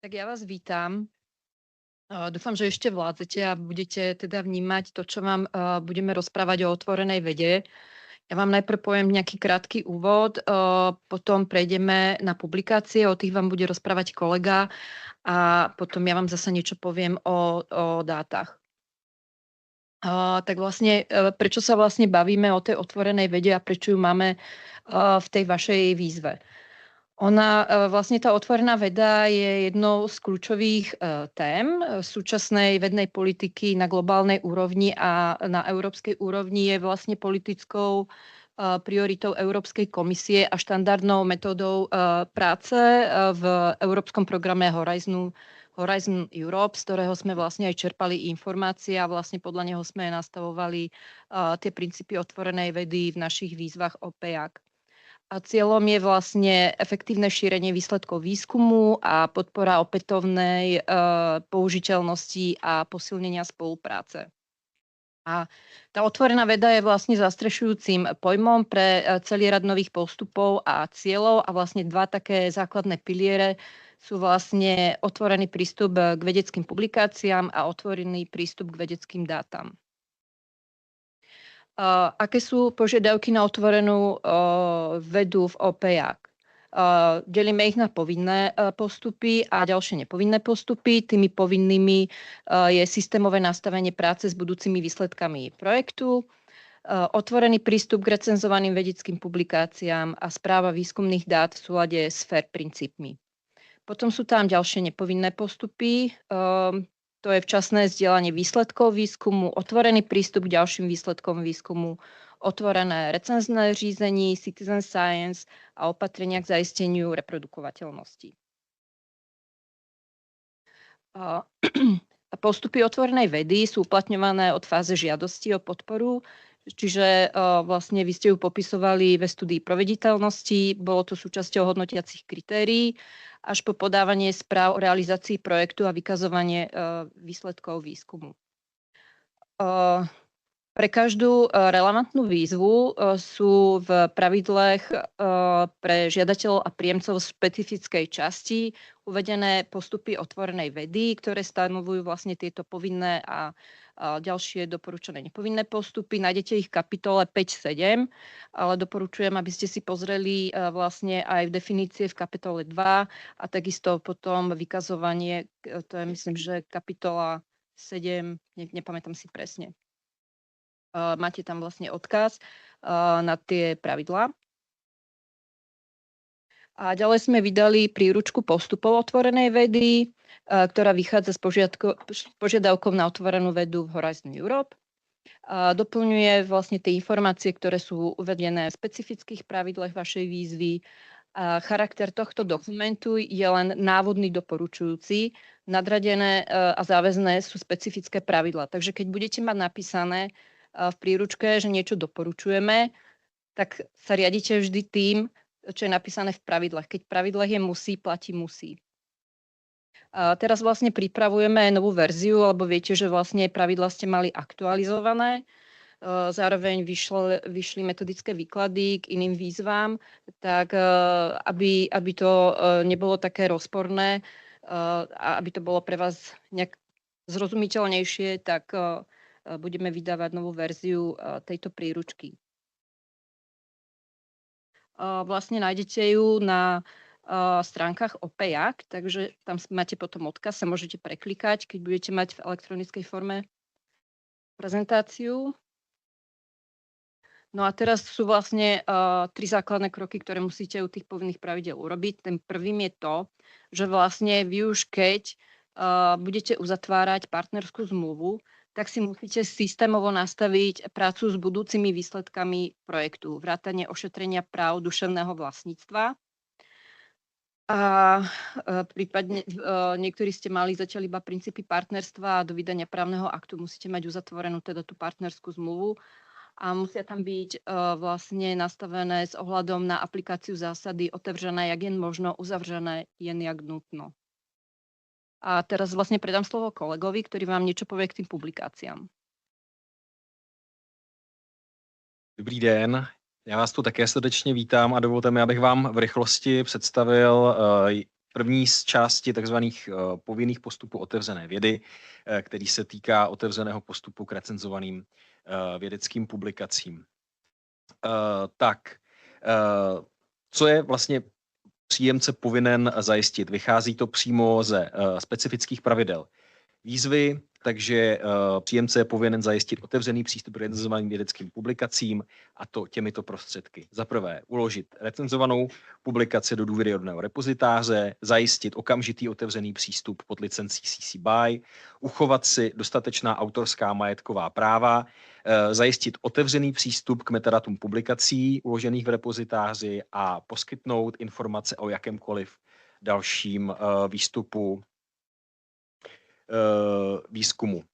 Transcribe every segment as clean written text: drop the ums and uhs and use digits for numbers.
Tak ja vás vítam. Dúfam, že ešte vládzete a budete teda vnímať to, čo vám budeme rozprávať o otvorenej vede. Ja vám najprv poviem nejaký krátky úvod, potom prejdeme na publikácie, o tých vám bude rozprávať kolega a potom ja vám zasa niečo poviem o dátach. Tak vlastne, prečo sa vlastne bavíme o tej otvorenej vede a prečo ju máme v tej vašej výzve? Vlastne tá otvorená veda je jednou z kľúčových tém súčasnej vednej politiky na globálnej úrovni a na európskej úrovni je vlastne politickou prioritou Európskej komisie a štandardnou metódou práce v európskom programe Horizon Europe, z ktorého sme vlastne aj čerpali informácie a vlastne podľa neho sme nastavovali tie princípy otvorenej vedy v našich výzvach o PEAC. A cieľom je vlastne efektívne šírenie výsledkov výskumu a podpora opätovnej použiteľnosti a posilnenia spolupráce. A tá otvorená veda je vlastne zastrešujúcim pojmom pre celý rad nových postupov a cieľov a vlastne dva také základné piliere sú vlastne otvorený prístup k vedeckým publikáciám a otvorený prístup k vedeckým dátam. Aké sú požiadavky na otvorenú vedu v OPEAC? Delíme ich na povinné postupy a ďalšie nepovinné postupy. Tými povinnými je systémové nastavenie práce s budúcimi výsledkami projektu, otvorený prístup k recenzovaným vedeckým publikáciám a správa výskumných dát v súlade s FAIR princípmi. Potom sú tam ďalšie nepovinné postupy. To je včasné zdieľanie výsledkov výskumu, otvorený prístup k ďalším výsledkom výskumu, otvorené recenzné řízení, citizen science a opatrenia k zaisteniu reprodukovateľnosti. Postupy otvorenej vedy sú uplatňované od fáze žiadosti o podporu, čiže vlastne vy ste ju popisovali ve studii provediteľnosti, bolo to súčasťou hodnotiacich kritérií, až po podávanie správ o realizácii projektu a vykazovanie výsledkov výskumu. Pre každú relevantnú výzvu sú v pravidlách pre žiadateľov a príjemcov v špecifickej časti uvedené postupy otvorenej vedy, ktoré stanovujú vlastne tieto povinné a ďalšie doporučené nepovinné postupy. Nájdete ich v kapitole 5.7, ale doporučujem, aby ste si pozreli vlastne aj v definície v kapitole 2 a takisto potom vykazovanie, to je myslím, že kapitola 7, nepamätám si presne. Máte tam vlastne odkaz na tie pravidlá. A ďalej sme vydali príručku postupov otvorenej vedy, ktorá vychádza s požiadavkou na otvorenú vedu v Horizon Europe. Doplňuje vlastne tie informácie, ktoré sú uvedené v specifických pravidlách vašej výzvy. Charakter tohto dokumentu je len návodný doporučujúci. Nadradené a záväzné sú specifické pravidlá. Takže keď budete mať napísané v príručke, že niečo doporučujeme, tak sa riadite vždy tým, čo je napísané v pravidlách. Keď v pravidlách je musí, platí musí. Teraz vlastne pripravujeme novú verziu, lebo viete, že vlastne pravidlá ste mali aktualizované. Zároveň vyšli metodické výklady k iným výzvám, tak aby to nebolo také rozporné a aby to bolo pre vás nejak zrozumiteľnejšie, tak budeme vydávať novú verziu tejto príručky. Vlastne nájdete ju na stránkach OPEAC, takže tam máte potom odkaz, sa môžete preklikať, keď budete mať v elektronickej forme prezentáciu. No a teraz sú vlastne 3 základné kroky, ktoré musíte u tých povinných pravidel urobiť. Ten prvým je to, že vlastne vy už keď budete uzatvárať partnerskú zmluvu, tak si musíte systémovo nastaviť prácu s budúcimi výsledkami projektu, vrátane ošetrenia práv duševného vlastníctva. A prípadne niektorí ste mali zatiaľ iba princípy partnerstva a do vydania právneho aktu musíte mať uzatvorenú teda tú partnerskú zmluvu a musia tam byť vlastne nastavené s ohľadom na aplikáciu zásady otevřené, jak jen možno, uzavřené, jen jak nutno. A teraz vlastne predám slovo kolegovi, ktorý vám niečo povie k tým publikáciám. Dobrý den, já vás tu také srdečně vítám a dovolte mi, abych vám v rychlosti představil první z části takzvaných povinných postupů otevřené vědy, který se týká otevřeného postupu k recenzovaným vědeckým publikacím. Co je vlastně příjemce povinen zajistit? Vychází to přímo ze specifických pravidel výzvy, takže příjemce je povinen zajistit otevřený přístup k recenzovaným vědeckým publikacím, a to těmito prostředky. Za prvé, uložit recenzovanou publikaci do důvěryhodného repozitáře, zajistit okamžitý otevřený přístup pod licencí CC BY, uchovat si dostatečná autorská majetková práva, zajistit otevřený přístup k metadatům publikací uložených v repozitáři a poskytnout informace o jakémkoliv dalším výstupu výzkumu.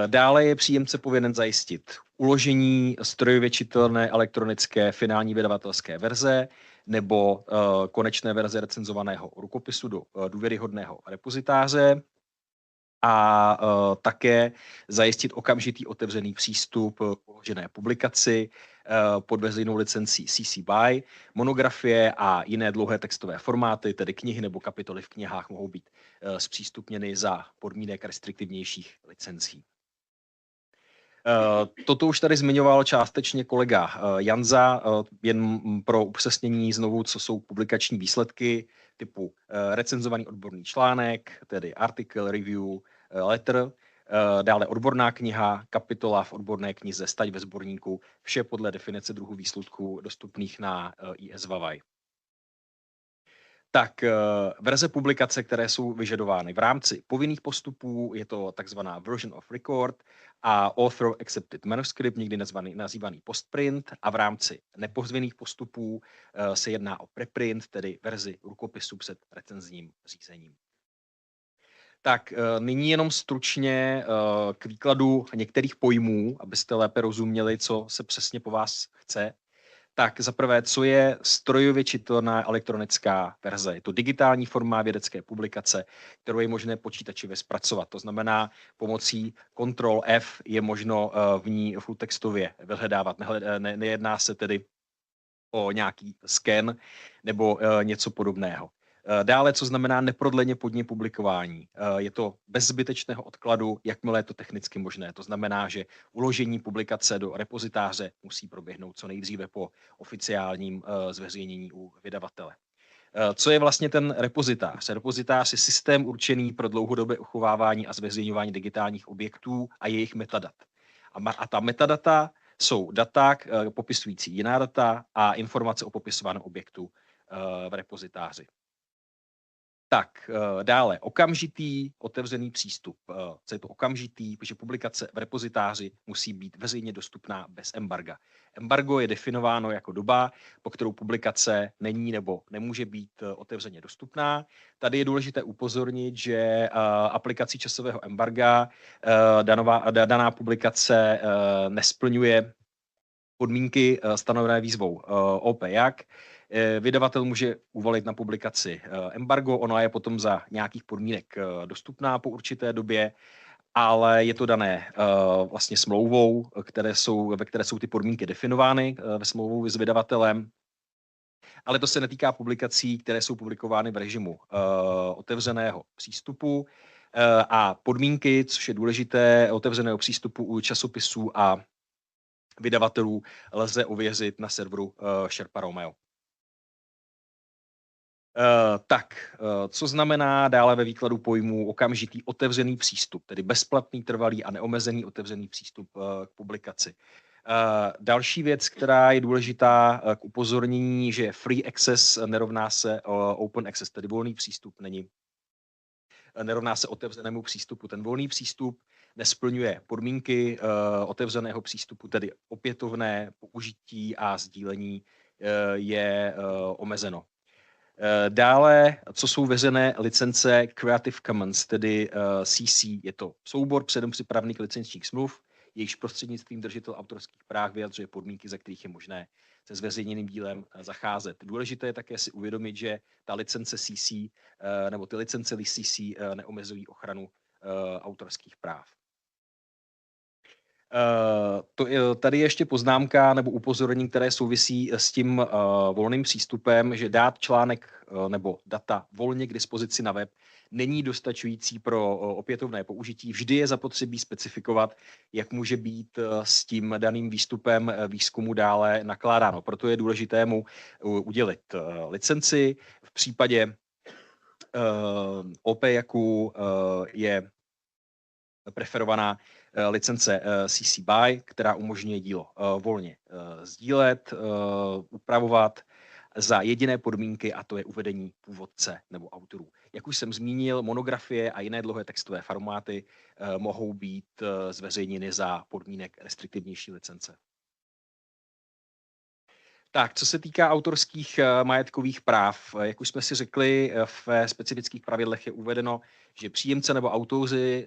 Dále je příjemce povinen zajistit uložení strojově čitelné elektronické finální vydavatelské verze nebo konečné verze recenzovaného rukopisu do důvěryhodného repozitáře a také zajistit okamžitý otevřený přístup k uložené publikaci pod veřejnou licencí CC BY. Monografie a jiné dlouhé textové formáty, tedy knihy nebo kapitoly v knihách, mohou být zpřístupněny za podmínek restriktivnějších licencí. Toto už tady zmiňoval částečně kolega Janza, jen pro upřesnění znovu, co jsou publikační výsledky typu recenzovaný odborný článek, tedy article, review, letter, dále odborná kniha, kapitola v odborné knize, stať ve sborníku, vše podle definice druhu výsledků dostupných na ISVAVAI. Tak verze publikace, které jsou vyžadovány v rámci povinných postupů, je to takzvaná version of record a author accepted manuscript, někdy nazývaný postprint, a v rámci nepovinných postupů se jedná o preprint, tedy verzi rukopisu před recenzním řízením. Tak nyní jenom stručně k výkladu některých pojmů, abyste lépe rozuměli, co se přesně po vás chce. Tak za prvé, co je strojově čitelná elektronická verze? Je to digitální forma vědecké publikace, kterou je možné počítačově zpracovat. To znamená, pomocí Ctrl+F je možno v ní fulltextově vyhledávat. Nejedná se tedy o nějaký sken nebo něco podobného. Dále, co znamená neprodleně po dni publikování. Je to bez zbytečného odkladu, jakmile je to technicky možné. To znamená, že uložení publikace do repozitáře musí proběhnout co nejdříve po oficiálním zveřejnění u vydavatele. Co je vlastně ten repozitář? Repozitář je systém určený pro dlouhodobé uchovávání a zveřejňování digitálních objektů a jejich metadat. A ta metadata jsou data popisující jiná data a informace o popisovaném objektu v repozitáři. Tak, dále okamžitý otevřený přístup. Co je to okamžitý? Protože publikace v repozitáři musí být veřejně dostupná bez embarga. Embargo je definováno jako doba, po kterou publikace není nebo nemůže být otevřeně dostupná. Tady je důležité upozornit, že aplikací časového embarga daná publikace nesplňuje podmínky stanovené výzvou OPJAC. Vydavatel může uvalit na publikaci embargo, ona je potom za nějakých podmínek dostupná po určité době, ale je to dané vlastně smlouvou, ve které jsou ty podmínky definovány ve smlouvou s vydavatelem. Ale to se netýká publikací, které jsou publikovány v režimu otevřeného přístupu a podmínky, což je důležité, otevřeného přístupu u časopisů a vydavatelů lze ověřit na serveru Sherpa Romeo. Tak, co znamená dále ve výkladu pojmů okamžitý otevřený přístup, tedy bezplatný, trvalý a neomezený otevřený přístup k publikaci. Další věc, která je důležitá k upozornění, že free access nerovná se open access, tedy volný přístup nerovná se otevřenému přístupu. Ten volný přístup nesplňuje podmínky otevřeného přístupu, tedy opětovné použití a sdílení je omezeno. Dále, co jsou veřejné licence Creative Commons, tedy CC, je to soubor předem připravených licenčních smluv, jejichž prostřednictvím držitel autorských práv vyjadřuje podmínky, za kterých je možné se zveřejněným dílem zacházet. Důležité je také si uvědomit, že ta licence CC nebo ty licence CC neomezují ochranu autorských práv. Tady je ještě poznámka nebo upozornění, které souvisí s tím volným přístupem, že dát článek nebo data volně k dispozici na web není dostačující pro opětovné použití. Vždy je zapotřebí specifikovat, jak může být s tím daným výstupem výzkumu dále nakládáno. Proto je důležité mu udělit licenci. V případě OPEJAKu je preferovaná licence CC BY, která umožňuje dílo volně sdílet, upravovat za jediné podmínky, a to je uvedení původce nebo autorů. Jak už jsem zmínil, monografie a jiné dlouhé textové formáty mohou být zveřejněny za podmínek restriktivnější licence. Tak, co se týká autorských majetkových práv, jak už jsme si řekli, ve specifických pravidlech je uvedeno, že příjemce nebo autoři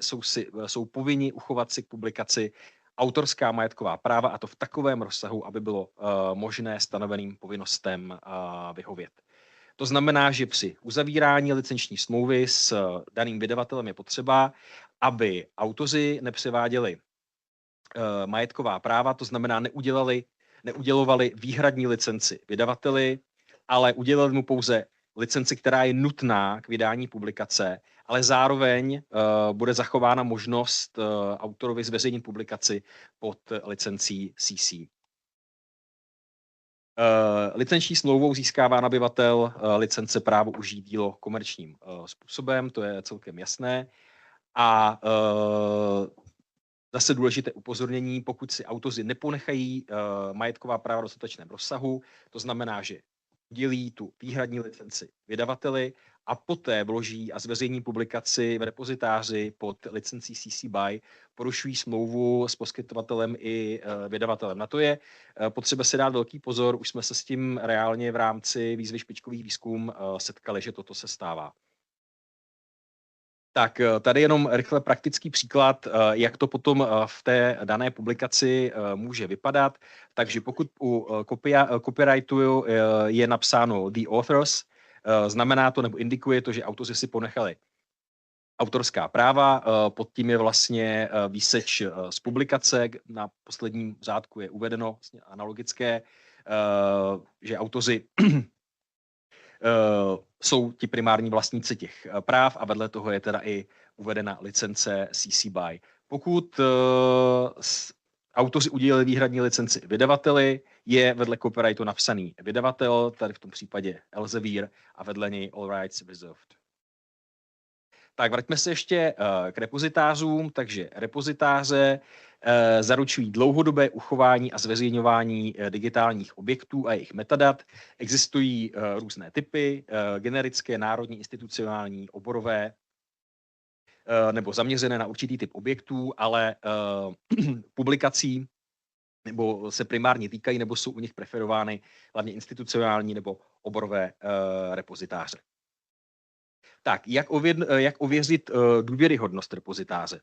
jsou povinni uchovat si k publikaci autorská majetková práva, a to v takovém rozsahu, aby bylo možné stanoveným povinnostem vyhovět. To znamená, že při uzavírání licenční smlouvy s daným vydavatelem je potřeba, aby autoři nepřeváděli majetková práva, to znamená neudělovali výhradní licenci vydavateli, ale udělali mu pouze licenci, která je nutná k vydání publikace, ale zároveň bude zachována možnost autorovi zveřejnit publikaci pod licencí CC. Licenční smlouvou získává nabyvatel licence právo užít dílo komerčním způsobem, to je celkem jasné. A zase důležité upozornění, pokud si autoři neponechají majetková práva v dostatečném rozsahu, to znamená, že udělí tu výhradní licenci vydavateli a poté vloží a zveřejní publikaci v repozitáři pod licencí CC BY, porušují smlouvu s poskytovatelem i vydavatelem. Na to je potřeba si dát velký pozor, už jsme se s tím reálně v rámci výzvy špičkových výzkum setkali, že toto se stává. Tak tady jenom rychle praktický příklad, jak to potom v té dané publikaci může vypadat. Takže pokud u copyrightu je napsáno the authors, znamená to nebo indikuje to, že autoři si ponechali autorská práva, pod tím je vlastně výseč z publikace, na posledním řádku je uvedeno vlastně analogické, že autoři jsou ti primární vlastníci těch práv a vedle toho je teda i uvedena licence CC BY. Pokud autoři udělili výhradní licenci vydavateli, je vedle copyrightu napsaný vydavatel, tady v tom případě Elsevier, a vedle něj All Rights Reserved. Tak vraťme se ještě k repozitářům. Takže repozitáře zaručují dlouhodobé uchování a zveřejňování digitálních objektů a jejich metadat. Existují různé typy, generické, národní, institucionální, oborové nebo zaměřené na určitý typ objektů, ale publikací nebo se primárně týkají nebo jsou u nich preferovány hlavně institucionální nebo oborové repozitáře. Tak, jak ověřit důvěryhodnost repozitáře?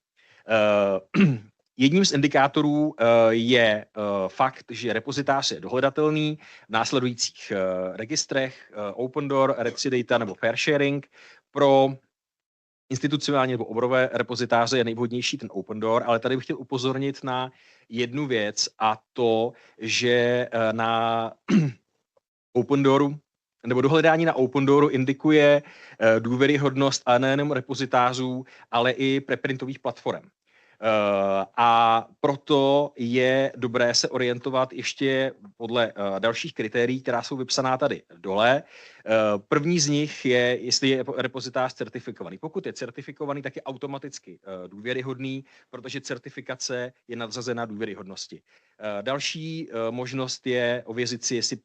Jedním z indikátorů je fakt, že repozitář je dohledatelný v následujících registrech OpenDoor, Retridata nebo Fairsharing. Pro institucionální nebo oborové repozitáře je nejvhodnější ten OpenDoor, ale tady bych chtěl upozornit na jednu věc, a to, že na OpenDooru nebo dohledání na OpenDooru indikuje důvěryhodnost a nejenom repozitářů, ale i preprintových platform. A proto je dobré se orientovat ještě podle dalších kritérií, která jsou vypsaná tady dole. První z nich je, jestli je repozitář certifikovaný. Pokud je certifikovaný, tak je automaticky důvěryhodný, protože certifikace je nadřazena důvěryhodnosti. Další možnost je ověřit si, jestli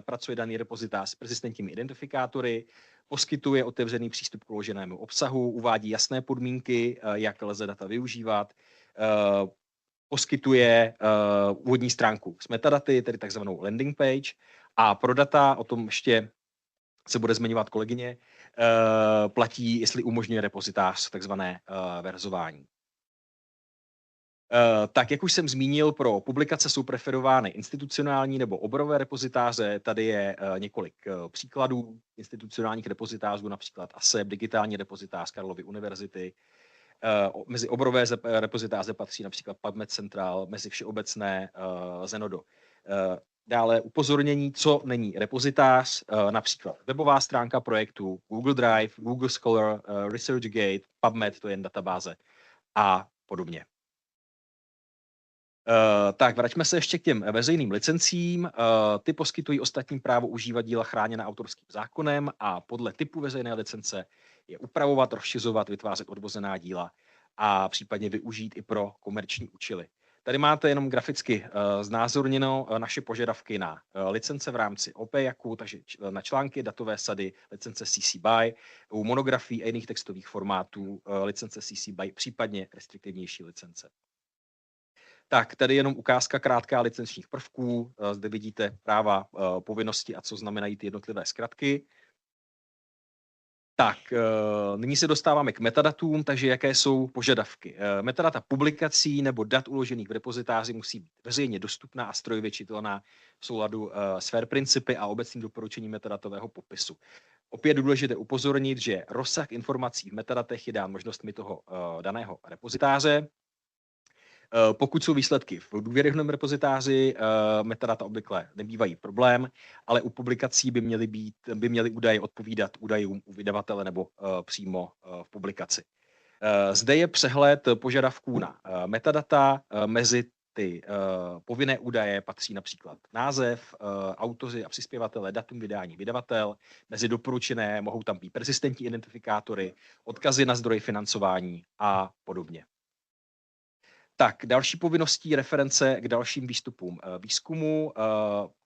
pracuje daný repozitář s persistentními identifikátory, poskytuje otevřený přístup k uloženému obsahu, uvádí jasné podmínky, jak lze data využívat, poskytuje úvodní stránku s metadaty, tedy takzvanou landing page, a pro data, o tom ještě se bude zmiňovat kolegyně, platí, jestli umožňuje repozitář takzvané verzování. Tak, jak už jsem zmínil, pro publikace jsou preferovány institucionální nebo oborové repozitáře. Tady je několik příkladů institucionálních repozitářů, například ASEP, digitální repozitář Karlovy univerzity, Mezi oborové repozitáře patří například PubMed Central, mezi všeobecné Zenodo. Dále upozornění, co není repozitář, například webová stránka projektu, Google Drive, Google Scholar, ResearchGate, PubMed, to je jen databáze a podobně. Tak, vraťme se ještě k těm veřejným licencím. Ty poskytují ostatním právo užívat díla chráněná autorským zákonem a podle typu veřejné licence je upravovat, rozšiřovat, vytvářet odvozená díla a případně využít i pro komerční účely. Tady máte jenom graficky znázorněno naše požadavky na licence v rámci OPEJAKu, takže na články, datové sady, licence CC BY, u monografií a jiných textových formátů licence CC BY, případně restriktivnější licence. Tak, tady jenom ukázka krátká licenčních prvků. Zde vidíte práva, povinnosti a co znamenají ty jednotlivé zkratky. Tak, nyní se dostáváme k metadatům, takže jaké jsou požadavky. Metadata publikací nebo dat uložených v repozitáři musí být veřejně dostupná a strojově čitelná v souladu s FAIR principy a obecným doporučením metadatového popisu. Opět důležité upozornit, že rozsah informací v metadatech je dán možnostmi toho daného repozitáře. Pokud jsou výsledky v důvěryhodném repozitáři, metadata obvykle nebývají problém, ale u publikací by měly údaje odpovídat údajům u vydavatele nebo přímo v publikaci. Zde je přehled požadavků na metadata. Mezi ty povinné údaje patří například název, autoři a přispěvatele, datum vydání, vydavatel. Mezi doporučené mohou tam být persistentní identifikátory, odkazy na zdroje financování a podobně. Tak, další povinností reference k dalším výstupům výzkumu.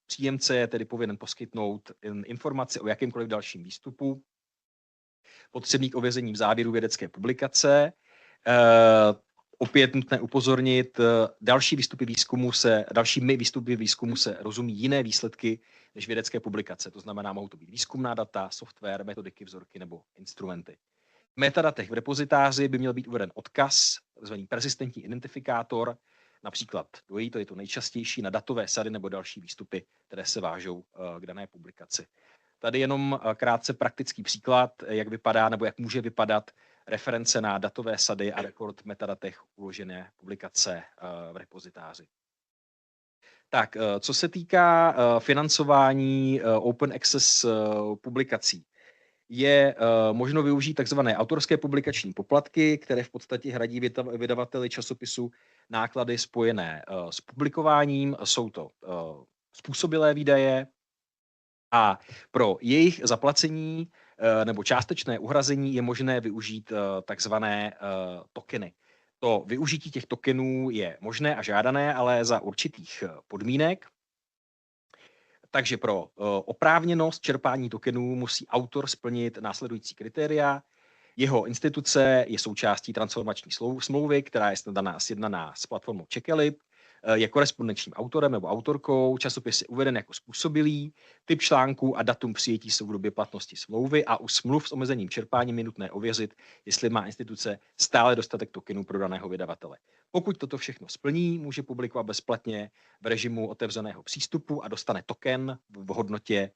Příjemce je tedy povinen poskytnout informace o jakémkoliv dalším výstupu potřebný k ověření v závěru vědecké publikace. Opět nutné upozornit, dalšími výstupy výzkumu se rozumí jiné výsledky než vědecké publikace. To znamená, mohou to být výzkumná data, software, metodiky, vzorky nebo instrumenty. V metadatech v repozitáři by měl být uveden odkaz, takzvaný persistentní identifikátor, například DOI, to je to nejčastější, na datové sady nebo další výstupy, které se vážou k dané publikaci. Tady jenom krátce praktický příklad, jak vypadá nebo jak může vypadat reference na datové sady a rekord v metadatech uložené publikace v repozitáři. Tak, co se týká financování open access publikací, je možno využít takzvané autorské publikační poplatky, které v podstatě hradí vydavateli časopisu náklady spojené s publikováním. Jsou to způsobilé výdaje a pro jejich zaplacení nebo částečné uhrazení je možné využít takzvané tokeny. To využití těch tokenů je možné a žádané, ale za určitých podmínek. Takže pro oprávněnost čerpání tokenů musí autor splnit následující kritéria. Jeho instituce je součástí transformační smlouvy, která je sjednaná s platformou Checkalib, je korespondenčním autorem nebo autorkou, časopis je uveden jako způsobilý, typ článku a datum přijetí jsou v době platnosti smlouvy a u smluv s omezením čerpání je nutné ověřit, jestli má instituce stále dostatek tokenů pro daného vydavatele. Pokud toto všechno splní, může publikovat bezplatně v režimu otevřeného přístupu a dostane token v hodnotě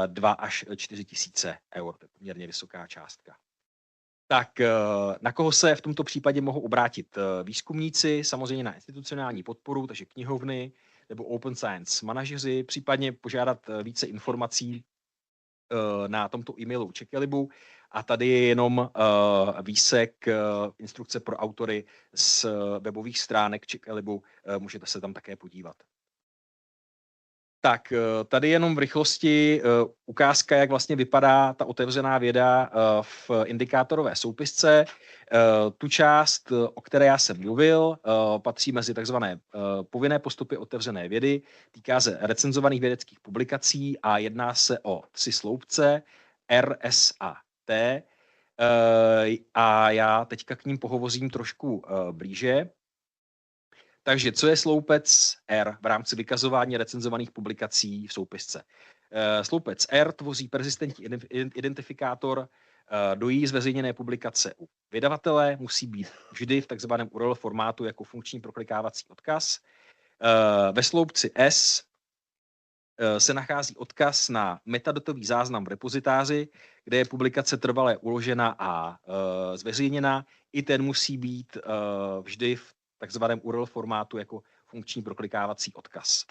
2 až 4 tisíce eur. To je poměrně vysoká částka. Tak na koho se v tomto případě mohou obrátit výzkumníci? Samozřejmě na institucionální podporu, takže knihovny nebo open science manažeři, případně požádat více informací na tomto e-mailu Checkalibu. A tady je jenom výsek instrukce pro autory z webových stránek Checkalibu, můžete se tam také podívat. Tak, tady jenom v rychlosti ukázka, jak vlastně vypadá ta otevřená věda v indikátorové soupisce. Tu část, o které já jsem mluvil, patří mezi takzvané povinné postupy otevřené vědy, týká se recenzovaných vědeckých publikací a jedná se o 3 sloupce R, S a T. A já teďka k ním pohovořím trošku blíže. Takže co je sloupec R v rámci vykazování recenzovaných publikací v soupisce? Sloupec R tvoří persistentní identifikátor DOI zveřejněné publikace u vydavatele, musí být vždy v takzvaném URL formátu jako funkční proklikávací odkaz. Ve sloupci S se nachází odkaz na metadatový záznam v repozitáři, kde je publikace trvale uložena a zveřejněna. I ten musí být vždy v takzvaném URL formátu jako funkční proklikávací odkaz.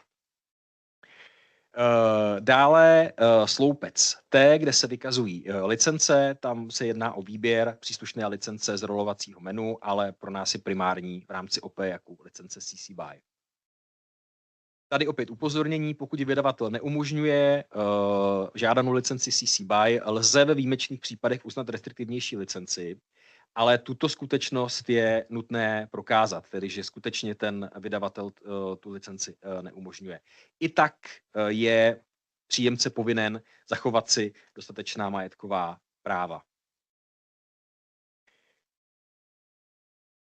Dále sloupec T, kde se vykazují licence, tam se jedná o výběr příslušné licence z rolovacího menu, ale pro nás je primární v rámci OP jako licence CC BY. Tady opět upozornění, pokud vydavatel neumožňuje žádanou licenci CC BY, lze ve výjimečných případech uznat restriktivnější licenci, ale tuto skutečnost je nutné prokázat, tedy že skutečně ten vydavatel tu licenci neumožňuje. I tak je příjemce povinen zachovat si dostatečná majetková práva.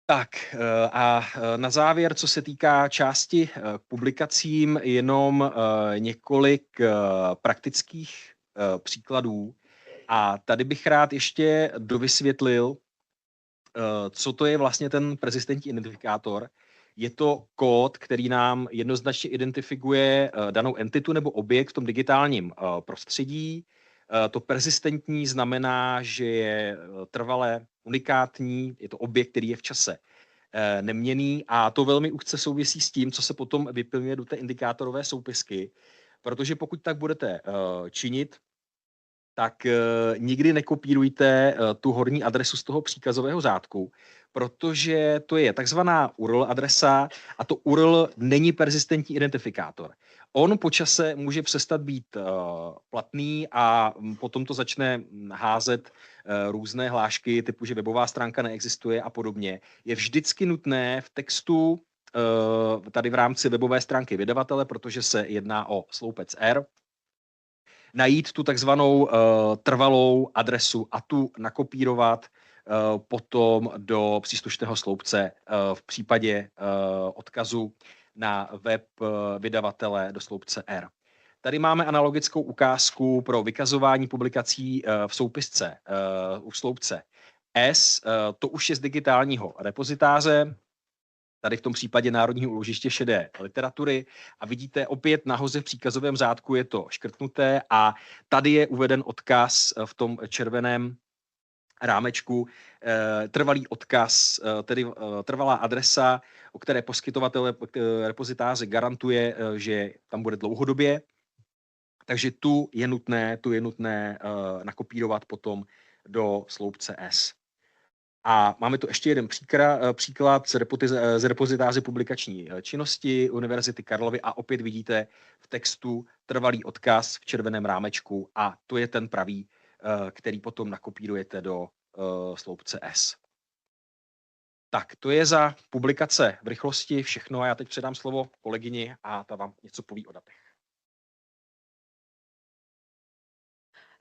Tak a na závěr, co se týká části k publikacím, jenom několik praktických příkladů. A tady bych rád ještě dovysvětlil, co to je vlastně ten persistentní identifikátor. Je to kód, který nám jednoznačně identifikuje danou entitu nebo objekt v tom digitálním prostředí. To persistentní znamená, že je trvalé unikátní, je to objekt, který je v čase neměnný a to velmi úzce souvisí s tím, co se potom vyplňuje do té indikátorové soupisky, protože pokud tak budete činit, tak nikdy nekopírujte tu horní adresu z toho příkazového řádku, protože to je takzvaná URL adresa a to URL není persistentní identifikátor. On po čase může přestat být platný a potom to začne házet různé hlášky typu, že webová stránka neexistuje a podobně. Je vždycky nutné v textu tady v rámci webové stránky vydavatele, protože se jedná o sloupec R, najít tu takzvanou trvalou adresu a tu nakopírovat potom do příslušného sloupce v případě odkazu na web vydavatele do sloupce R. Tady máme analogickou ukázku pro vykazování publikací v soupisce u sloupce S. To už je z digitálního repozitáře, tady v tom případě Národního úložiště šedé literatury a vidíte opět nahoře v příkazovém řádku je to škrtnuté a tady je uveden odkaz v tom červeném rámečku, trvalý odkaz, tedy trvalá adresa, o které poskytovatel repozitáře garantuje, že tam bude dlouhodobě. Takže tu je nutné nakopírovat potom do sloupce S. A máme tu ještě jeden příklad z repozitáře publikační činnosti Univerzity Karlovy a opět vidíte v textu trvalý odkaz v červeném rámečku a to je ten pravý, který potom nakopírujete do sloupce S. Tak, to je za publikace v rychlosti všechno a já teď předám slovo kolegyni a ta vám něco poví o datech.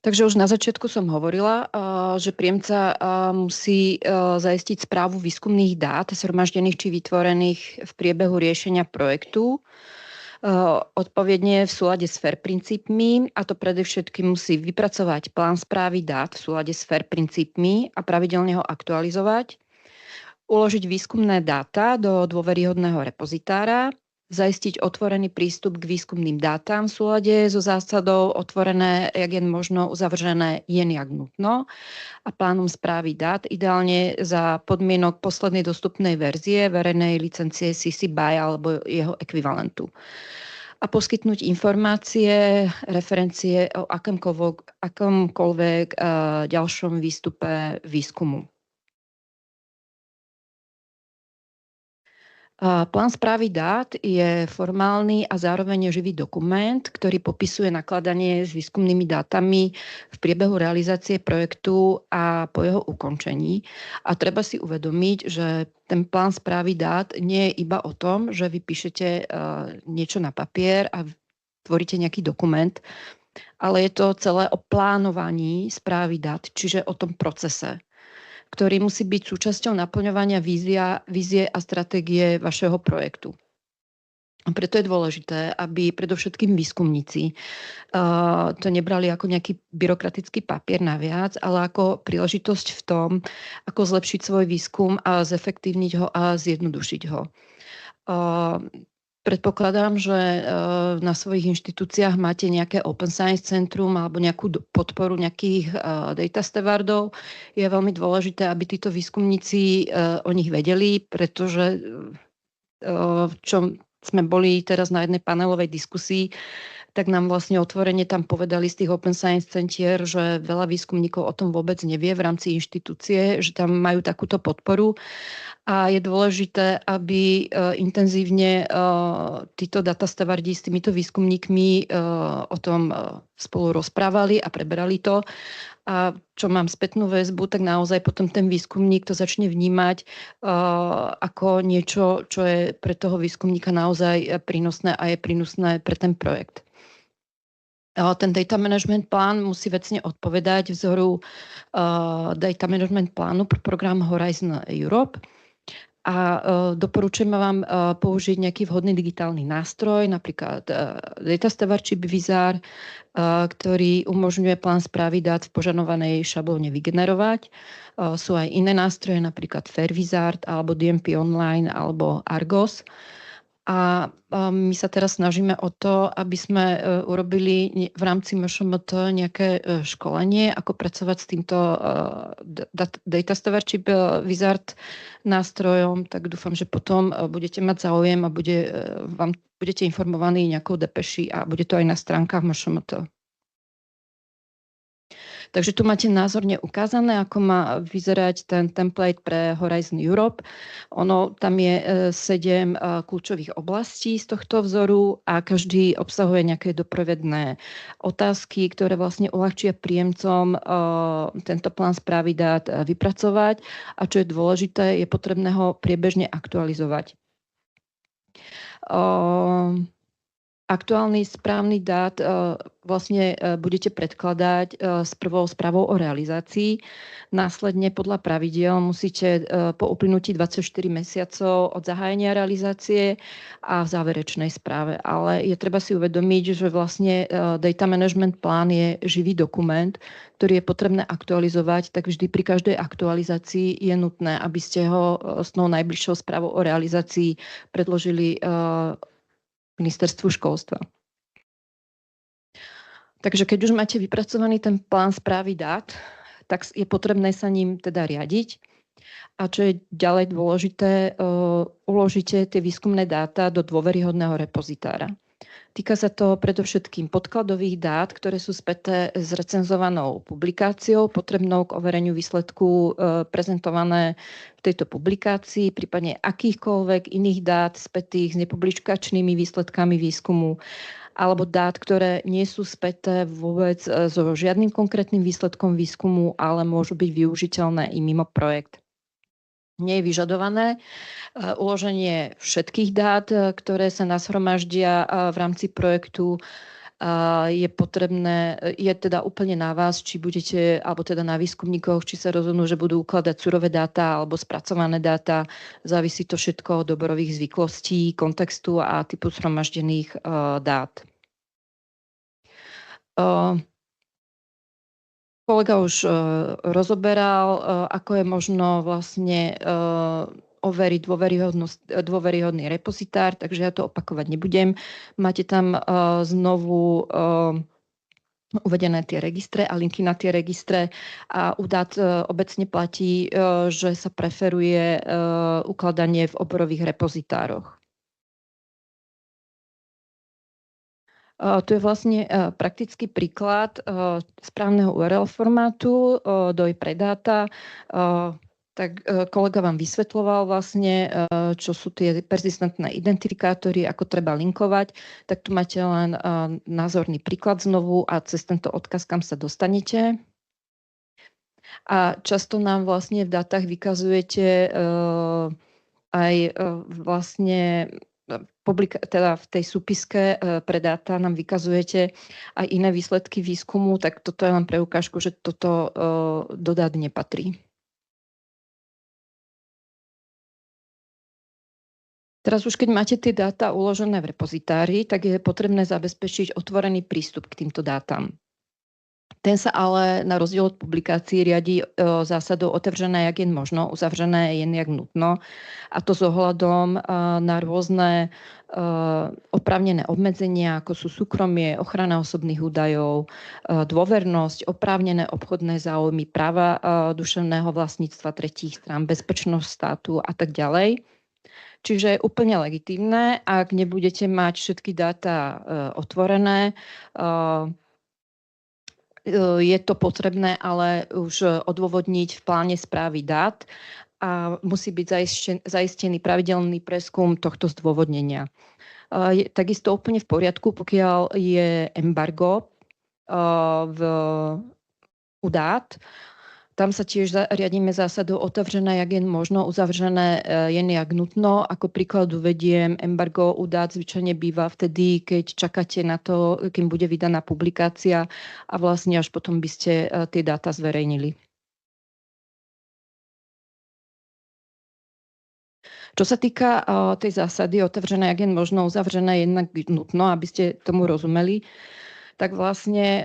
Takže už na začiatku som hovorila, že príjemca musí zaistiť správu výskumných dát zhromaždených či vytvorených v priebehu riešenia projektu odpowiedne v súlade s FAIR princípmi a to predovšetkým musí vypracovať plán správy dát v súlade s FAIR princípmi a pravidelne ho aktualizovať, uložiť výskumné dáta do dôveryhodného repozitára, zaistiť otvorený prístup k výskumným dátam v súlade so zásadou otvorené, jak je možno, uzavřené jen jak nutno a plánom správy dát, ideálne za podmienok poslednej dostupnej verzie verejnej licencie CC BY alebo jeho ekvivalentu. A poskytnúť informácie, referencie o akomkoľvek ďalšom výstupe výskumu. Plán správy dát je formálny a zároveň živý dokument, ktorý popisuje nakladanie s výskumnými dátami v priebehu realizácie projektu a po jeho ukončení. A treba si uvedomiť, že ten plán správy dát nie je iba o tom, že vy píšete niečo na papier a tvoríte nejaký dokument, ale je to celé o plánovaní správy dát, čiže o tom procese, ktorý musí byť súčasťou naplňovania vízie a stratégie vašeho projektu. A preto je dôležité, aby predovšetkým výskumníci to nebrali ako nejaký byrokratický papier naviac, ale ako príležitosť v tom, ako zlepšiť svoj výskum a zefektívniť ho a zjednodušiť ho. Predpokladám, že na svojich inštitúciách máte nejaké Open Science centrum alebo nejakú podporu nejakých data stewardov. Je veľmi dôležité, aby títo výskumníci o nich vedeli, pretože čo sme boli teraz na jednej panelovej diskusii, tak nám vlastne otvorene tam povedali z tých Open Science centier, že veľa výskumníkov o tom vôbec nevie v rámci inštitúcie, že tam majú takúto podporu. A je dôležité, aby intenzívne títo data stewardi s týmito výskumníkmi o tom spolu rozprávali a preberali to. A čo mám spätnú väzbu, tak naozaj potom ten výskumník to začne vnímať ako niečo, čo je pre toho výskumníka naozaj prínosné a je prínosné pre ten projekt. Ten data management plán musí vecne odpovedať vzoru data management plánu pro program Horizon Europe. A doporučujem vám použiť nejaký vhodný digitálny nástroj, napríklad Data Stewardship Wizard, ktorý umožňuje plán správy dát v požadovanej šablóne vygenerovať. Sú aj iné nástroje, napríklad Fair Wizard, alebo DMP Online, alebo Argos. A my sa teraz snažíme o to, aby sme urobili v rámci MŠMT nejaké školenie, ako pracovať s týmto Data Stewardship Wizard nástrojom, tak dúfam, že potom budete mať záujem a budete informovaní nejakou depeši a bude to aj na stránkach MŠMT. Takže tu máte názorne ukázané, ako má vyzerať ten template pre Horizon Europe. Tam je 7 kľúčových oblastí z tohto vzoru a každý obsahuje nejaké doprovedné otázky, ktoré vlastne uľahčia príjemcom tento plán správy dát vypracovať. A čo je dôležité, je potrebné ho priebežne aktualizovať. Aktuálny správny dát vlastne budete predkladať s prvou správou o realizácii. Následne podľa pravidiel musíte po uplynutí 24 mesiacov od zahájenia realizácie a v záverečnej správe. Ale je treba si uvedomiť, že vlastne data management plán je živý dokument, ktorý je potrebné aktualizovať, tak vždy pri každej aktualizácii je nutné, aby ste ho s tou najbližšou správou o realizácii predložili ministerstvu školstva. Takže keď už máte vypracovaný ten plán správy dát, tak je potrebné sa ním teda riadiť. A čo je ďalej dôležité, uložíte tie výskumné dáta do dôveryhodného repozitára. Týka sa to predovšetkým podkladových dát, ktoré sú späté s recenzovanou publikáciou, potrebnou k overeniu výsledku prezentované v tejto publikácii, prípadne akýchkoľvek iných dát spätých s nepublikačnými výsledkami výskumu, alebo dát, ktoré nie sú späté vôbec so žiadnym konkrétnym výsledkom výskumu, ale môžu byť využiteľné i mimo projekt. Nie je vyžadované uloženie všetkých dát, ktoré sa nashromaždia v rámci projektu. Je potrebné, je teda úplne na vás, či budete, alebo teda na výskumníkoch, či sa rozhodnú, že budú ukladať surové dáta alebo spracované dáta. Závisí to všetko od doborových zvyklostí, kontextu a typu zhromaždených dát. Kolega už rozoberal, ako je možno vlastne overiť dôveryhodný repozitár, takže ja to opakovať nebudem. Máte tam znovu uvedené tie registre a linky na tie registre a u dát obecne platí, že sa preferuje ukladanie v oborových repozitároch. Tu je vlastne praktický príklad správneho URL formátu DOI pre dáta. Tak kolega vám vysvetľoval vlastne, čo sú tie persistentné identifikátory, ako treba linkovať. Tak tu máte len názorný príklad znovu a cez tento odkaz, kam sa dostanete. A často nám vlastne v dátach vykazujete aj vlastne teda v tej súpiske pre dáta nám vykazujete aj iné výsledky výskumu, tak toto je len pre ukážku, že toto do dát nepatrí. Teraz už keď máte tie dáta uložené v repozitári, tak je potrebné zabezpečiť otvorený prístup k týmto dátam. Ten sa ale na rozdiel od publikácií riadi zásadou otevřené, jak jen možno, uzavřené jen jak nutno. A to s ohľadom na rôzne oprávnené obmedzenia, ako sú súkromie, ochrana osobných údajov, dôvernosť, oprávnené obchodné záujmy, práva duševného vlastníctva tretích strán, bezpečnosť státu a tak ďalej. Čiže je úplne legitímne, ak nebudete mať všetky dáta otvorené, je to potrebné ale už odôvodniť v pláne správy dát a musí byť zaistený pravidelný preskum tohto zdôvodnenia. Je takisto úplne v poriadku, pokiaľ je embargo u dát. Tam sa tiež riadíme zásadou otevřené, jak jen možno, uzavřené jen jak nutno. Ako príklad uvediem, embargo u dát zvyčajne býva vtedy, keď čakáte na to, kým bude vydaná publikácia a vlastne až potom by ste tie dáta zverejnili. Čo sa týka tej zásady otevřené, jak jen možno, uzavřené jen jak nutno, aby ste tomu rozumeli, tak vlastne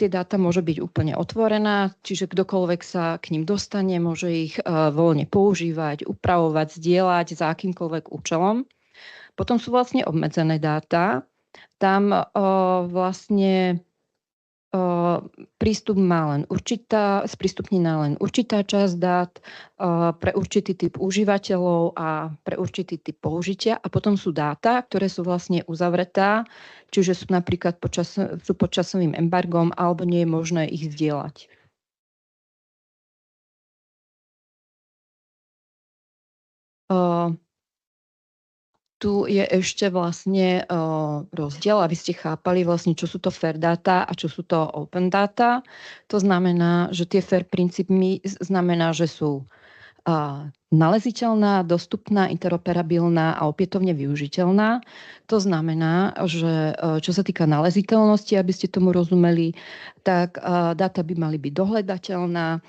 tie dáta môže byť úplne otvorená, čiže kdokoľvek sa k ním dostane, môže ich voľne používať, upravovať, zdieľať za akýmkoľvek účelom. Potom sú vlastne obmedzené dáta. Tam vlastne prístup má sprístupnená len určitá časť dát pre určitý typ užívateľov a pre určitý typ použitia. A potom sú dáta, ktoré sú vlastne uzavretá, čiže sú napríklad pod časovým embargom alebo nie je možné ich zdieľať. Tu je ešte vlastne rozdiel, aby ste chápali vlastne, čo sú to fair data a čo sú to open data. To znamená, že tie fair princípy znamená, že sú naleziteľná, dostupná, interoperabilná a opätovne využiteľná. To znamená, že čo sa týka naleziteľnosti, aby ste tomu rozumeli, tak dáta by mali byť dohľadateľná,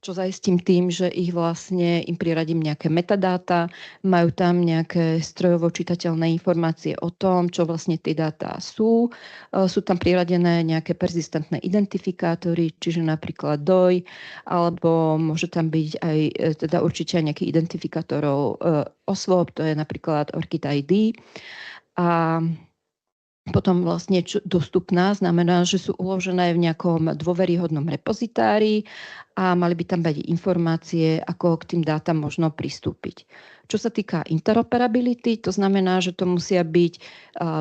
čo zaistím tým, že ich vlastne im priradím nejaké metadáta, majú tam nejaké strojovo čitateľné informácie o tom, čo vlastne tie dáta sú. Sú tam priradené nejaké persistentné identifikátory, čiže napríklad DOI, alebo môže tam byť aj teda určite aj nejaký identifikátorov osôb, to je napríklad ORCID ID. A potom vlastne dostupná znamená, že sú uložené v nejakom dôveryhodnom repozitári a mali by tam byť informácie, ako k tým dátam možno pristúpiť. Čo sa týka interoperability, to znamená, že to musia byť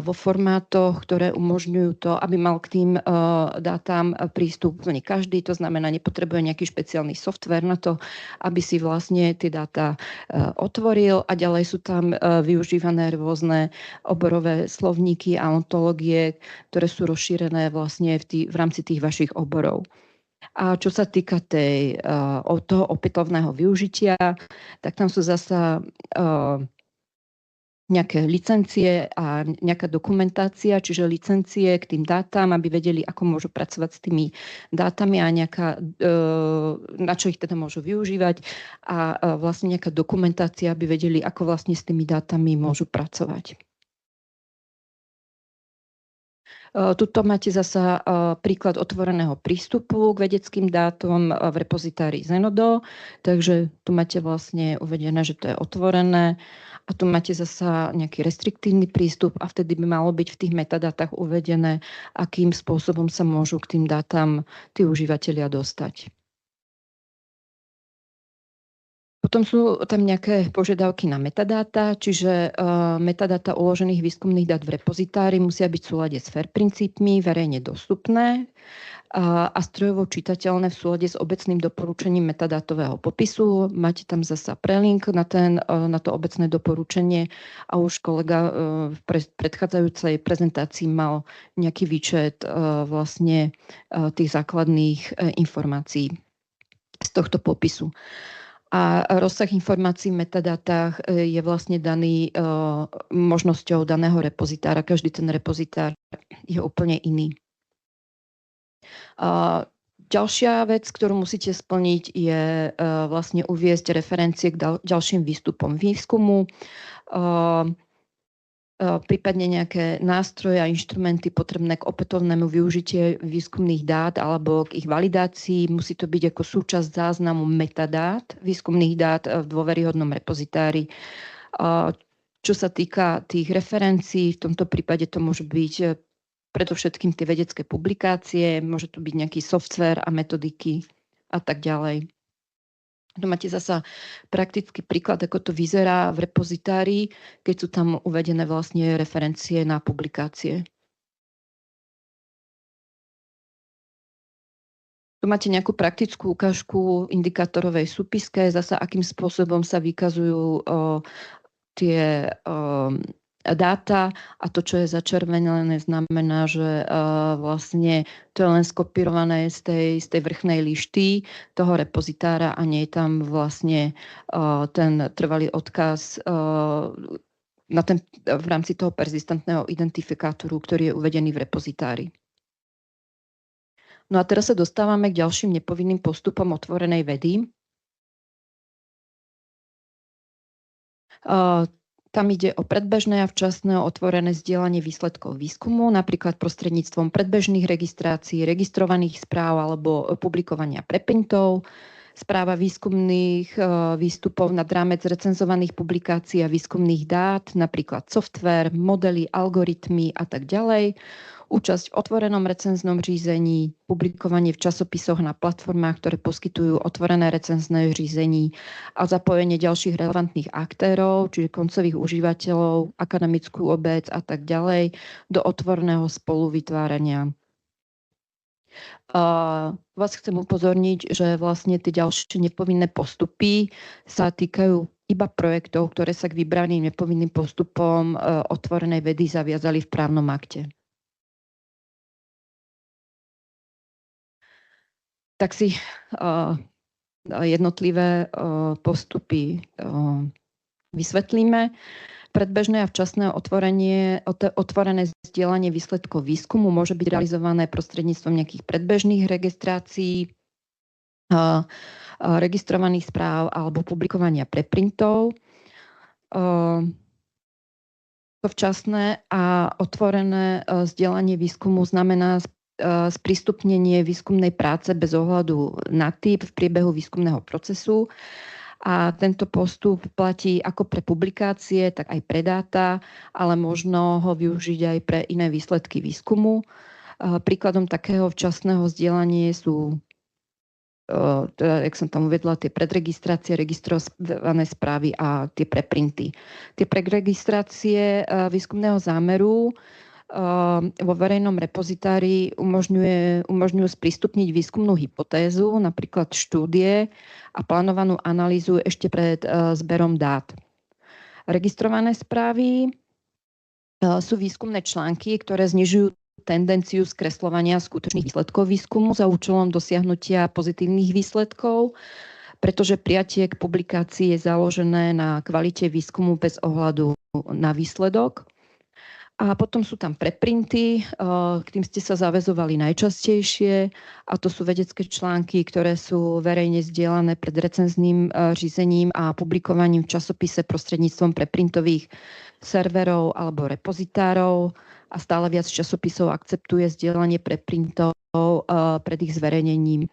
vo formátoch, ktoré umožňujú to, aby mal k tým dátam prístup nie každý. To znamená, nepotrebuje nejaký špeciálny software na to, aby si vlastne tie dáta otvoril a ďalej sú tam využívané rôzne oborové slovníky a ontológie, ktoré sú rozšírené vlastne v rámci tých vašich oborov. A čo sa týka toho opätovného využitia, tak tam sú zasa nejaké licencie a nejaká dokumentácia, čiže licencie k tým dátam, aby vedeli, ako môžu pracovať s tými dátami a na čo ich teda môžu využívať a vlastne nejaká dokumentácia, aby vedeli, ako vlastne s tými dátami môžu pracovať. Tuto máte zasa príklad otvoreného prístupu k vedeckým dátom v repozitári Zenodo, takže tu máte vlastne uvedené, že to je otvorené a tu máte zasa nejaký restriktívny prístup a vtedy by malo byť v tých metadátach uvedené, akým spôsobom sa môžu k tým dátam tí užívateľia dostať. Potom sú tam nejaké požiadavky na metadáta, čiže metadáta uložených výskumných dát v repozitári musia byť v súlade s FAIR princípmi, verejne dostupné a strojovo čitateľné v súlade s obecným doporučením metadátového popisu. Máte tam zasa prelink na to obecné doporučenie a už kolega v predchádzajúcej prezentácii mal nejaký výčet vlastne tých základných informácií z tohto popisu. A rozsah informácií v metadátach je vlastne daný možnosťou daného repozitára. Každý ten repozitár je úplne iný. Ďalšia vec, ktorú musíte splniť, je vlastne uviesť referencie k ďalším výstupom výskumu. prípadne nejaké nástroje a inštrumenty potrebné k opätovnému využitiu výskumných dát alebo k ich validácii. Musí to byť ako súčasť záznamu metadát výskumných dát v dôveryhodnom repozitári. Čo sa týka tých referencií, v tomto prípade to môže byť predovšetkým tie vedecké publikácie, môže to byť nejaký software a metodiky a tak ďalej. Tu máte zasa praktický príklad, ako to vyzerá v repozitári, keď sú tam uvedené vlastne referencie na publikácie. Tu máte nejakú praktickú ukážku indikátorovej súpiske, zasa akým spôsobom sa vykazujú tie dáta a to, čo je začervenené, znamená, že vlastne to je len skopírované z tej vrchnej lišty toho repozitára a nie je tam vlastne ten trvalý odkaz v rámci toho persistentného identifikátoru, ktorý je uvedený v repozitári. No a teraz sa dostávame k ďalším nepovinným postupom otvorenej vedy. Tam ide o predbežné a včasné otvorené zdieľanie výsledkov výskumu, napríklad prostredníctvom predbežných registrácií, registrovaných správ alebo publikovania preprintov, správa výskumných výstupov nad rámec recenzovaných publikácií a výskumných dát, napríklad software, modely, algoritmy a tak ďalej, účasť v otvorenom recenznom řízení, publikovanie v časopisoch na platformách, ktoré poskytujú otvorené recenzné řízení a zapojenie ďalších relevantných aktérov, čiže koncových užívateľov, akademickú obec a tak ďalej, do otvoreného spoluvytvárania. Vás chcem upozorniť, že vlastne tie ďalšie nepovinné postupy sa týkajú iba projektov, ktoré sa k vybraným nepovinným postupom otvorenej vedy zaviazali v právnom akte. Tak si jednotlivé postupy vysvetlíme. Predbežné a včasné otvorené zdieľanie výsledkov výskumu môže byť realizované prostredníctvom nejakých predbežných registrácií, registrovaných správ alebo publikovania preprintov. To včasné a otvorené zdieľanie výskumu znamená sprístupnenie výskumnej práce bez ohľadu na typ v priebehu výskumného procesu. A tento postup platí ako pre publikácie, tak aj pre dáta, ale možno ho využiť aj pre iné výsledky výskumu. Príkladom takého včasného zdieľania sú, teda, jak som tam uvedla, tie predregistrácie, registrované správy a tie preprinty. Tie predregistrácie výskumného zámeru vo verejnom repozitári umožňujú sprístupniť výskumnú hypotézu, napríklad štúdie a plánovanú analýzu ešte pred zberom dát. Registrované správy sú výskumné články, ktoré znižujú tendenciu skresľovania skutočných výsledkov výskumu za účelom dosiahnutia pozitívnych výsledkov, pretože prijatie k publikácii je založené na kvalite výskumu bez ohľadu na výsledok. A potom sú tam preprinty, k tým ste sa zaväzovali najčastejšie, a to sú vedecké články, ktoré sú verejne zdieľané pred recenzným řízením a publikovaním v časopise prostredníctvom preprintových serverov alebo repozitárov a stále viac časopisov akceptuje zdieľanie preprintov pred ich zverejnením.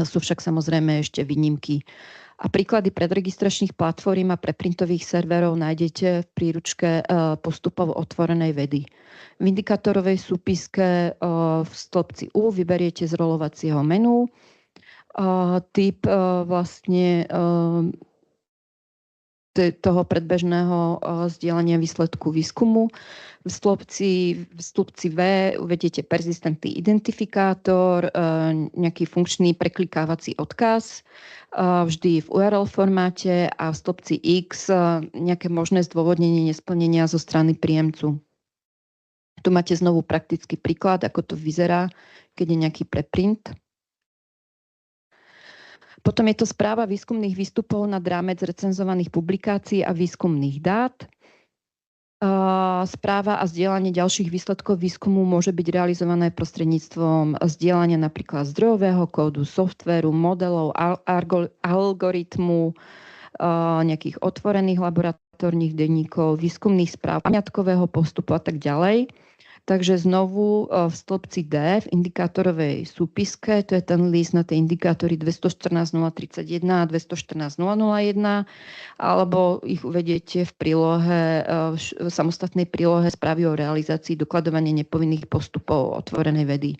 Sú však samozrejme ešte výnimky. A príklady predregistračných platform a preprintových serverov nájdete v príručke postupov otvorenej vedy. V indikátorovej súpiske v stĺpci U vyberiete z rolovacieho menu typ vlastne toho predbežného zdieľania výsledku výskumu. V stĺpci V uvediete persistentný identifikátor, nejaký funkčný preklikávací odkaz, vždy v URL formáte, a v stĺpci X nejaké možné zdôvodnenie nesplnenia zo strany príjemcu. Tu máte znovu praktický príklad, ako to vyzerá, keď je nejaký preprint. Potom je to správa výskumných výstupov nad rámec recenzovaných publikácií a výskumných dát. Správa a zdieľanie ďalších výsledkov výskumu môže byť realizované prostredníctvom zdieľania napríklad zdrojového kódu, softvéru, modelov, algoritmu, nejakých otvorených laboratórnych laboratórnych denníkov, výskumných správ, pamiatkového postupu a tak ďalej. Takže znovu v stĺpci D v indikátorovej súpiske, to je ten list na tie indikátory 214.031 a 214.001, alebo ich uvediete v prílohe, v samostatnej prílohe správy o realizácii dokladovania nepovinných postupov otvorenej vedy.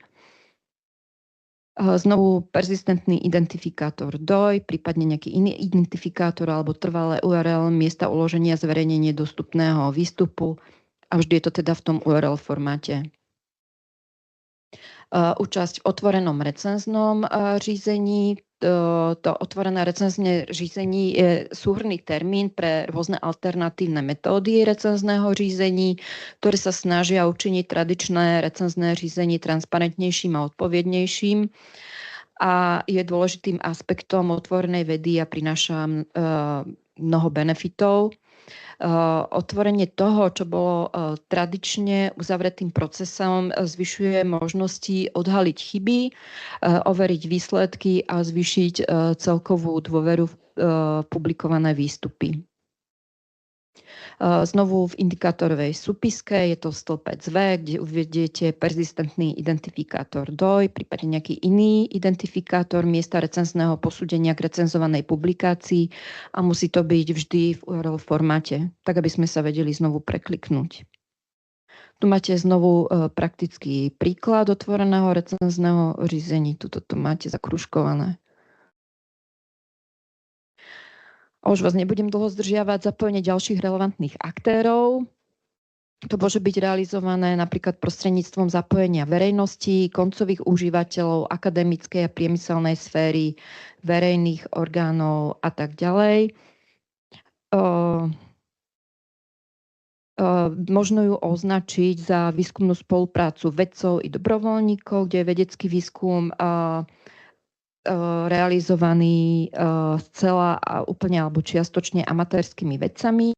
Znovu persistentný identifikátor DOI, prípadne nejaký iný identifikátor alebo trvalé URL miesta uloženia zverejnenie dostupného výstupu a vždy je to teda v tom URL formáte. Účasť v otvorenom recenznom řízení. To otvorené recenzné řízení je súhrnný termín pre rôzne alternatívne metódy recenzného řízení, ktoré sa snažia učiniť tradičné recenzné řízenie transparentnejším a odpovednejším. A je dôležitým aspektom otvorenej vedy a prináša mnoho benefitov. Otvorenie toho, čo bolo tradične uzavretým procesom, zvyšuje možnosti odhaliť chyby, overiť výsledky a zvýšiť celkovú dôveru v publikované výstupy. Znovu v indikátorovej súpiske je to stĺpec V, kde uvediete persistentný identifikátor DOI, prípadne nejaký iný identifikátor miesta recenzného posúdenia k recenzovanej publikácii a musí to byť vždy v URL formáte, tak aby sme sa vedeli znovu prekliknúť. Tu máte znovu praktický príklad otvoreného recenzného řízení. Tuto to máte zakružkované. Už vás nebudem dlho zdržiavať, zapojenie ďalších relevantných aktérov. To môže byť realizované napríklad prostredníctvom zapojenia verejnosti, koncových užívateľov, akademickej a priemyselnej sféry, verejných orgánov a tak ďalej. Možno ju označiť za výskumnú spoluprácu vedcov i dobrovoľníkov, kde je vedecký výskum realizovaný zcela a úplne alebo čiastočne amatérskymi vedcami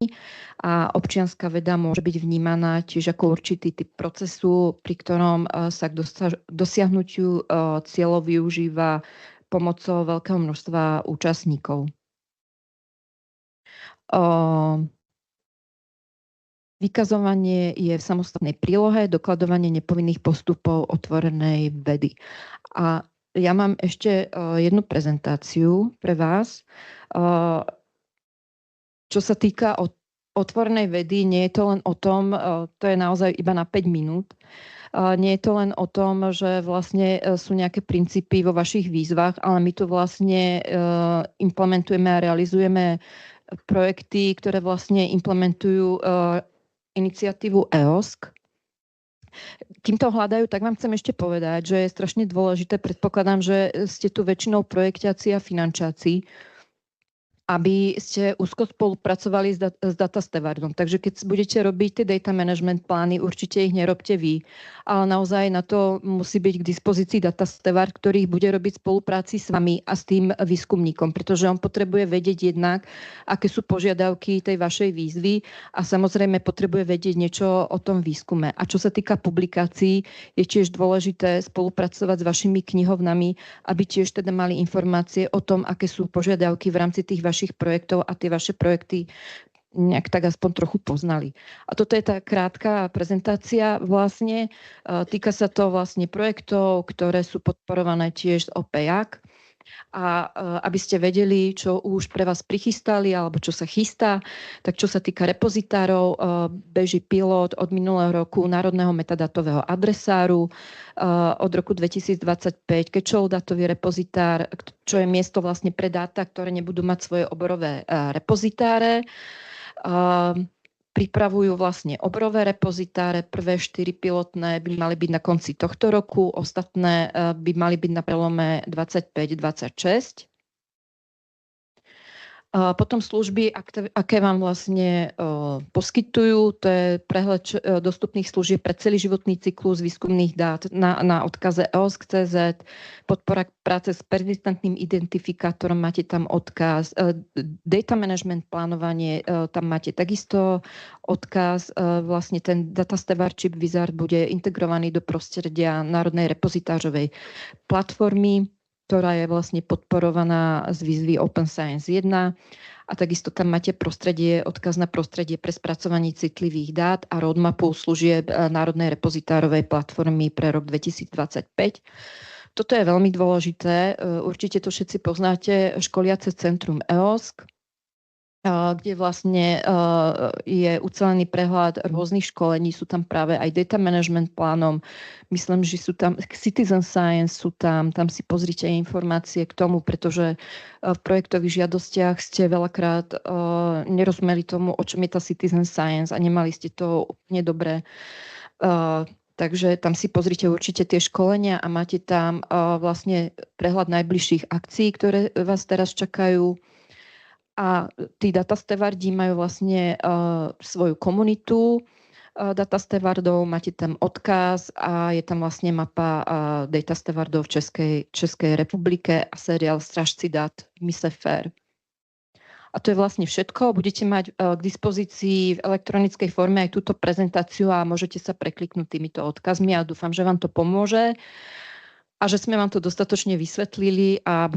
a občianska veda môže byť vnímaná tiež ako určitý typ procesu, pri ktorom sa k dosiahnutiu cieľov využíva pomocou veľkého množstva účastníkov. Vykazovanie je v samostatnej prílohe, dokladovanie nepovinných postupov otvorenej vedy. A ja mám ešte jednu prezentáciu pre vás. Čo sa týka otvorenej vedy, nie je to len o tom, to je naozaj iba na 5 minút, nie je to len o tom, že vlastne sú nejaké princípy vo vašich výzvach, ale my tu vlastne implementujeme a realizujeme projekty, ktoré vlastne implementujú iniciatívu EOSC. Kým to hľadajú, tak vám chcem ešte povedať, že je strašne dôležité, predpokladám, že ste tu väčšinou projekťáci a finančáci, aby ste úzko spolupracovali s Data Stewardom. Takže keď budete robiť tie data management plány, určite ich nerobte vy, ale naozaj na to musí byť k dispozícii Data Steward, ktorý bude robiť spolupráci s vami a s tým výskumníkom, pretože on potrebuje vedieť jednak, aké sú požiadavky tej vašej výzvy a samozrejme potrebuje vedieť niečo o tom výskume. A čo sa týka publikácií, je tiež dôležité spolupracovať s vašimi knihovnami, aby tiež teda mali informácie o tom, aké sú požiadavky v rámci tých vašich projektov a tie vaše projekty nejak tak aspoň trochu poznali. A toto je tá krátka prezentácia vlastne. Týka sa to vlastne projektov, ktoré sú podporované tiež z OPEAC. A aby ste vedeli, čo už pre vás prichystali alebo čo sa chystá, tak čo sa týka repozitárov, beží pilot od minulého roku Národného metadatového adresáru, od roku 2025 Catch-all datový repozitár, čo je miesto vlastne pre dáta, ktoré nebudú mať svoje oborové repozitáre. Pripravujú vlastne oborové repozitáre. Prvé 4 pilotné by mali byť na konci tohto roku, ostatné by mali byť na prelome 25-26. Potom služby, aké vám vlastne poskytujú, to je prehľad dostupných služieb pre celý životný cyklus výskumných dát na odkaze EOSC.cz, podpora práce s persistentným identifikátorom, máte tam odkaz, data management plánovanie, tam máte takisto odkaz, vlastne ten Data Steward Chip Wizard bude integrovaný do prostredia Národnej repozitářovej platformy, ktorá je vlastne podporovaná z výzvy Open Science 1 A takisto tam máte odkaz na prostredie pre spracovanie citlivých dát a roadmapu služieb Národnej repozitárovej platformy pre rok 2025. Toto je veľmi dôležité. Určite to všetci poznáte, školiace centrum EOSK, kde vlastne je ucelený prehľad rôznych školení. Sú tam práve aj data management plánom. Myslím, že sú tam citizen science, tam si pozrite informácie k tomu, pretože v projektových žiadostiach ste veľakrát nerozumeli tomu, o čom je tá citizen science a nemali ste to úplne dobre. Takže tam si pozrite určite tie školenia a máte tam vlastne prehľad najbližších akcií, ktoré vás teraz čakajú. A tí datastevardi majú vlastne svoju komunitu datastevardov, máte tam odkaz a je tam vlastne mapa datastevardov v Českej republike a seriál Strážci dát Mise Fair. A to je vlastne všetko. Budete mať k dispozícii v elektronickej forme aj túto prezentáciu a môžete sa prekliknúť týmito odkazmi a dúfam, že vám to pomôže a že sme vám to dostatočne vysvetlili a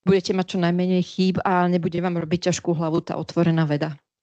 budete mať čo najmenej chýb a nebude vám robiť ťažkú hlavu tá otvorená veda.